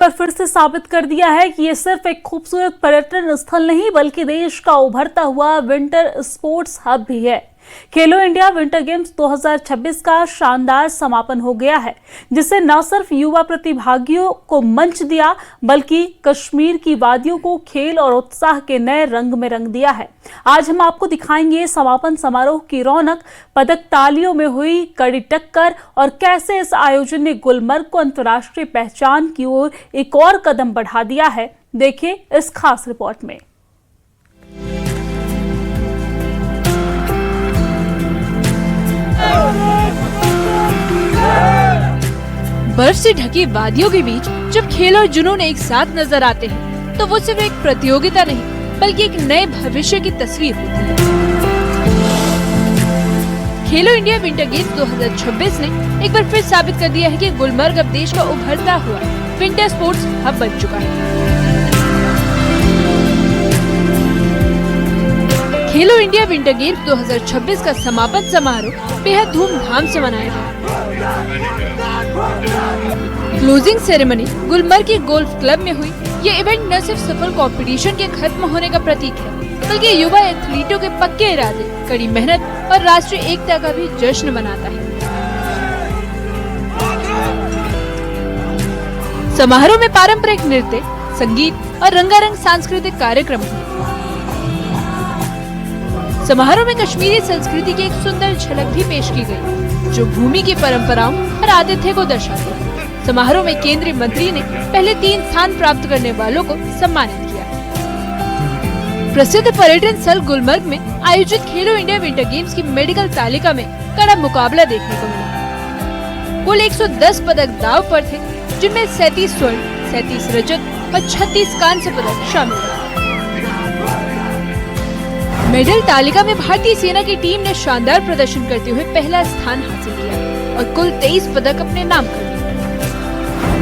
पर फिर से साबित कर दिया है कि ये सिर्फ एक खूबसूरत पर्यटन स्थल नहीं बल्कि देश का उभरता हुआ विंटर स्पोर्ट्स हब भी है। खेलो इंडिया विंटर गेम्स 2026 का शानदार समापन हो गया है, जिससे न सिर्फ युवा प्रतिभागियों को मंच दिया बल्कि कश्मीर की वादियों को खेल और उत्साह के नए रंग में रंग दिया है। आज हम आपको दिखाएंगे समापन समारोह की रौनक, पदक तालियों में हुई कड़ी टक्कर और कैसे इस आयोजन ने गुलमर्ग को अंतर्राष्ट्रीय पहचान की ओर एक और कदम बढ़ा दिया है। देखिए इस खास रिपोर्ट में। बर्फ से ढकी वादियों के बीच जब खेल और जुनून एक साथ नजर आते हैं, तो वो सिर्फ एक प्रतियोगिता नहीं बल्कि एक नए भविष्य की तस्वीर होती है। खेलो इंडिया विंटर गेम्स 2026 ने एक बार फिर साबित कर दिया है कि गुलमर्ग अब देश का उभरता हुआ विंटर स्पोर्ट्स हब बन चुका है। खेलो इंडिया विंटर गेम्स 2026 का समापन समारोह बेहद धूमधाम से मनाया गया। क्लोजिंग सेरेमनी गुलमर्ग के गोल्फ क्लब में हुई। ये इवेंट न सिर्फ सफल कंपटीशन के खत्म होने का प्रतीक है, बल्कि युवा एथलीटों के पक्के इरादे, कड़ी मेहनत और राष्ट्रीय एकता का भी जश्न मनाता है। समारोह में पारंपरिक नृत्य, संगीत और रंगारंग सांस्कृतिक कार्यक्रम हुए। समारोह में कश्मीरी संस्कृति की एक सुंदर झलक भी पेश की गई, जो भूमि की परंपराओं और आतिथ्य को दर्शाती है। समारोह में केंद्रीय मंत्री ने पहले 3 स्थान प्राप्त करने वालों को सम्मानित किया। प्रसिद्ध पर्यटन स्थल गुलमर्ग में आयोजित खेलो इंडिया विंटर गेम्स की मेडिकल तालिका में कड़ा मुकाबला देखने को मिला। कुल 110 पदक दांव पर थे, जिनमें 37 स्वर्ण, 37 रजत और 36 कांस्य पदक शामिल हैं। मेडल तालिका में भारतीय सेना की टीम ने शानदार प्रदर्शन करते हुए पहला स्थान हासिल किया और कुल 23 पदक अपने नाम कर लिए।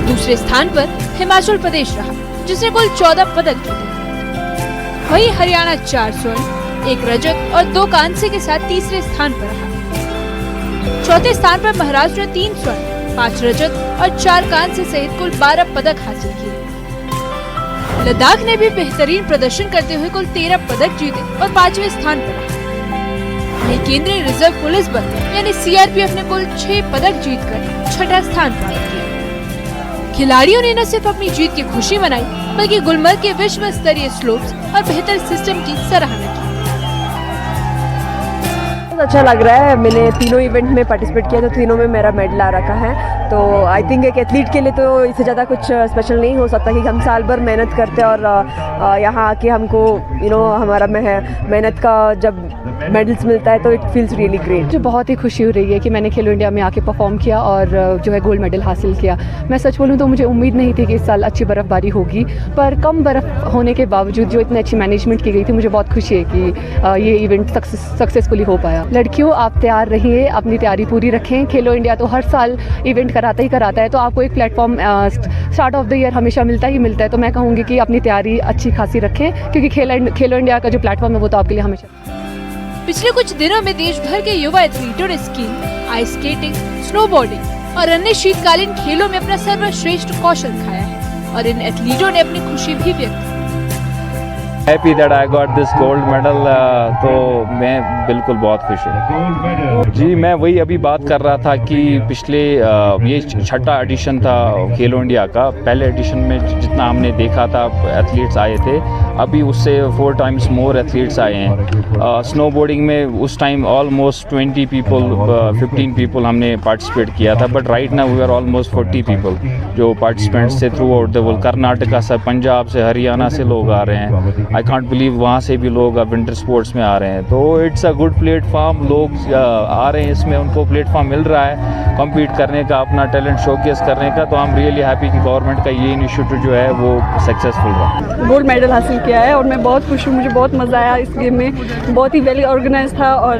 दूसरे स्थान पर हिमाचल प्रदेश रहा, जिसने कुल 14 पदक जीते। वहीं हरियाणा 4 स्वर्ण, 1 रजत और 2 कांस्य के साथ तीसरे स्थान पर रहा। चौथे स्थान पर महाराष्ट्र ने 3 स्वर्ण, 5 रजत और 4 कांस्य सहित कुल 12 पदक हासिल किए। लद्दाख ने भी बेहतरीन प्रदर्शन करते हुए कुल 13 पदक जीते और 5वें स्थान पर रहा। वहीं केंद्रीय रिजर्व पुलिस बल यानी सीआरपीएफ ने कुल 6 पदक जीतकर 6ठा स्थान प्राप्त किया। खिलाड़ियों ने न सिर्फ अपनी जीत की खुशी मनाई, बल्कि गुलमर्ग के विश्व स्तरीय स्लोप्स और बेहतर सिस्टम की सराहना की। अच्छा लग रहा है। मैंने तीनों इवेंट में पार्टिसिपेट किया, तो तीनों में मेरा मेडल आ रखा है। तो आई थिंक एक एथलीट के लिए तो इससे ज़्यादा कुछ स्पेशल नहीं हो सकता कि हम साल भर मेहनत करते और यहाँ आके हमको हमारा मेहनत का जब मेडल्स मिलता है तो इट फील्स रियली ग्रेट। मुझे बहुत ही खुशी हो रही है कि मैंने खेलो इंडिया में आके परफॉर्म किया और जो है गोल्ड मेडल हासिल किया। मैं सच बोलूँ तो मुझे उम्मीद नहीं थी कि इस साल अच्छी बर्फ़बारी होगी, पर कम बर्फ़ होने के बावजूद जो इतनी अच्छी मैनेजमेंट की गई थी, मुझे बहुत खुशी है कि ये इवेंट सक्सेसफुली हो पाया। लड़कियों, आप तैयार रहिए, अपनी तैयारी पूरी रखें। खेलो इंडिया तो हर साल इवेंट कराता है, तो आपको एक platform start of the year हमेशा मिलता है। तो मैं कहूँगी कि अपनी तैयारी अच्छी खासी रखें, क्योंकि खेलो इंडिया का जो प्लेटफॉर्म है वो तो आपके लिए हमेशा। पिछले कुछ दिनों में देश भर के युवा एथलीटों ने स्कीइंग, आइस स्केटिंग, स्नोबोर्डिंग और अन्य शीतकालीन खेलों में अपना सर्वश्रेष्ठ कौशल दिखाया है और इन एथलीटों ने अपनी खुशी भी व्यक्त की। Happy that I got this gold medal. तो मैं बिल्कुल बहुत खुश हूँ जी। मैं वही अभी बात कर रहा था कि पिछले ये 6ठा एडिशन था खेलो इंडिया का। पहले एडिशन में जितना हमने देखा था एथलीट्स आए थे, अभी उससे 4 टाइम्स मोर एथलीट्स आए हैं। स्नोबोर्डिंग में उस टाइम ऑलमोस्ट 20 पीपल 15 पीपल हमने पार्टिसिपेट किया था, but right now we are almost 40 people जो पार्टिसिपेंट्स थे throughout the world. Karnataka से, पंजाब से, हरियाणा से लोग आ रहे हैं। आई कांट बिलीव वहाँ से भी लोग विंटर स्पोर्ट्स में आ रहे हैं। तो इट्स अ गुड प्लेटफॉर्म। लोग आ रहे हैं, इसमें उनको प्लेटफॉर्म मिल रहा है कम्पीट करने का, अपना टैलेंट शोकेस करने का। तो आई एम रियली हैप्पी कि गवर्नमेंट का ये इनिशिएटिव जो है वो सक्सेसफुल रहा। गोल्ड मेडल हासिल किया है और मैं बहुत खुश हूँ। मुझे बहुत मज़ा आया इस गेम में। बहुत ही वेल ऑर्गेनाइज था और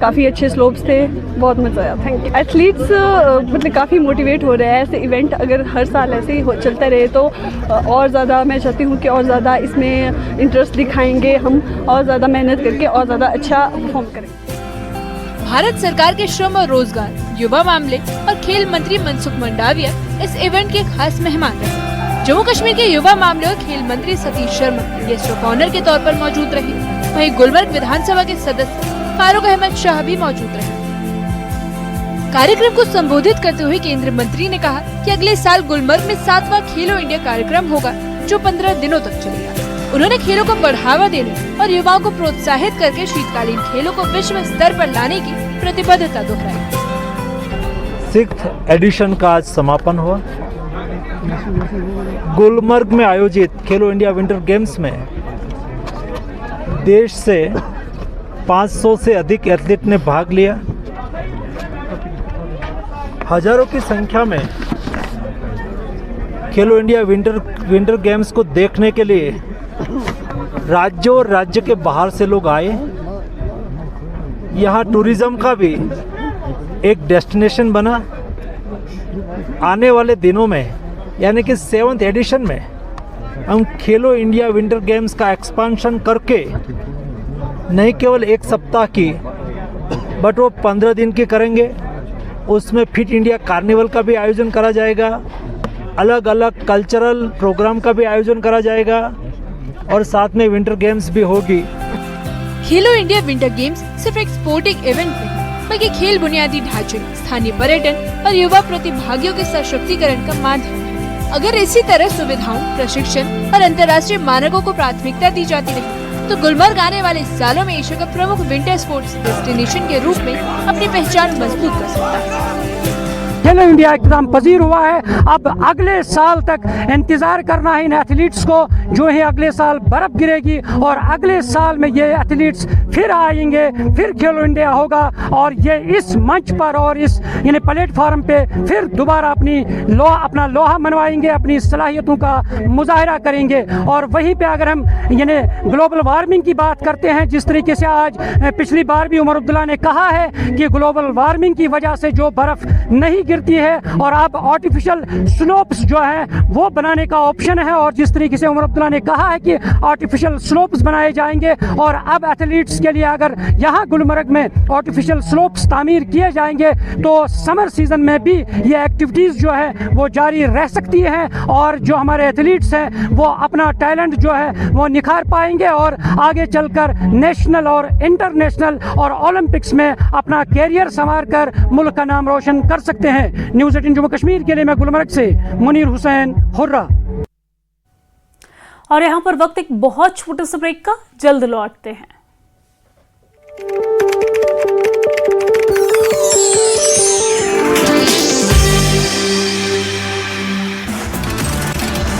काफ़ी अच्छे स्लोप्स थे। बहुत मज़ा आया। Thank you. एथलीट्स मतलब काफ़ी मोटिवेट हो रहे हैं। ऐसे इवेंट अगर हर साल ऐसे ही चलता रहे तो और ज़्यादा मैं चाहती हूँ कि और ज़्यादा इसमें इंटरेस्ट दिखाएंगे हम, और ज़्यादा मेहनत करके और ज़्यादा अच्छा परफॉर्म करेंगे। भारत सरकार के श्रम और रोजगार, युवा मामले और खेल मंत्री मनसुख मंडाविया इस इवेंट के खास मेहमान रहे। जम्मू कश्मीर के युवा मामले और खेल मंत्री Satish Sharma guest of honour के तौर पर मौजूद रहे। वहीं गुलमर्ग विधानसभा के सदस्य फारूक अहमद शाह भी मौजूद रहे। कार्यक्रम को संबोधित करते हुए केंद्रीय मंत्री ने कहा कि अगले साल गुलमर्ग में 7वां खेलो इंडिया कार्यक्रम होगा, जो 15 दिनों तक चलेगा। उन्होंने खेलों को बढ़ावा देने और युवाओं को प्रोत्साहित करके शीतकालीन खेलों को विश्व स्तर पर लाने की प्रतिबद्धता दोहराई। 6th एडिशन का आज समापन हुआ। गुलमर्ग में आयोजित खेलो इंडिया विंटर गेम्स में देश से 500 से अधिक एथलीट ने भाग लिया। हजारों की संख्या में खेलो इंडिया विंटर गेम्स को देखने के लिए राज्यों और राज्य के बाहर से लोग आए। यहाँ टूरिज्म का भी एक डेस्टिनेशन बना। आने वाले दिनों में यानी कि 7th एडिशन में हम खेलो इंडिया विंटर गेम्स का एक्सपांशन करके नहीं केवल एक सप्ताह की बट वो 15 दिन की करेंगे। उसमें फिट इंडिया कार्निवल का भी आयोजन करा जाएगा, अलग अलग कल्चरल प्रोग्राम का भी आयोजन करा जाएगा और साथ में विंटर गेम्स भी होगी। खेलो इंडिया विंटर गेम्स सिर्फ एक स्पोर्टिंग इवेंट नहीं, बल्कि खेल बुनियादी ढांचे, स्थानीय पर्यटन और युवा प्रतिभागियों के सशक्तिकरण का माध्यम है। अगर इसी तरह सुविधाओं, प्रशिक्षण और अंतर्राष्ट्रीय मानकों को प्राथमिकता दी जाती रही तो गुलमर्ग आने वाले सालों में एशिया का प्रमुख विंटर स्पोर्ट्स डेस्टिनेशन के रूप में अपनी पहचान मजबूत कर सकता है। खेलो इंडिया एकदम पजीर हुआ है। अब अगले साल तक इंतजार करना है इन एथलीट्स को, जो है अगले साल बर्फ गिरेगी और अगले साल में ये एथलीट्स फिर आएंगे, फिर खेलो इंडिया होगा और ये इस मंच पर और इस यानी प्लेटफॉर्म पे फिर दोबारा अपना लोहा मनवाएंगे, अपनी सलाहियतों का मुजाहरा करेंगे। और वहीं पे अगर हम यानी ग्लोबल वार्मिंग की बात करते हैं, जिस तरीके से आज पिछली बार भी उमर अब्दुल्ला ने कहा है कि ग्लोबल वार्मिंग की वजह से जो बर्फ नहीं गिरती है और अब आर्टिफिशियल स्लोप्स जो है वो बनाने का ऑप्शन है। और जिस तरीके से उमर अब्दुल्ला ने कहा है कि आर्टिफिशियल स्लोप्स बनाए जाएंगे और अब एथलीट्स के लिए अगर यहाँ गुलमर्ग में आर्टिफिशियल स्लोप्स तामीर किए जाएंगे तो समर सीजन में भी ये एक्टिविटीज़ जो है वो जारी रह सकती हैं और जो हमारे एथलीट्स हैं वो अपना टैलेंट जो है वो निखार पाएंगे और आगे चलकर नेशनल और इंटरनेशनल और ओलंपिक्स में अपना कैरियर संवार कर मुल्क का नाम रोशन कर सकते हैं। न्यूज़ 18 जम्मू कश्मीर के लिए मैं गुलमर्ग से मुनीर हुसैन हुर्रा। और यहाँ पर वक्त एक बहुत छोटे से ब्रेक का, जल्द लौटते हैं।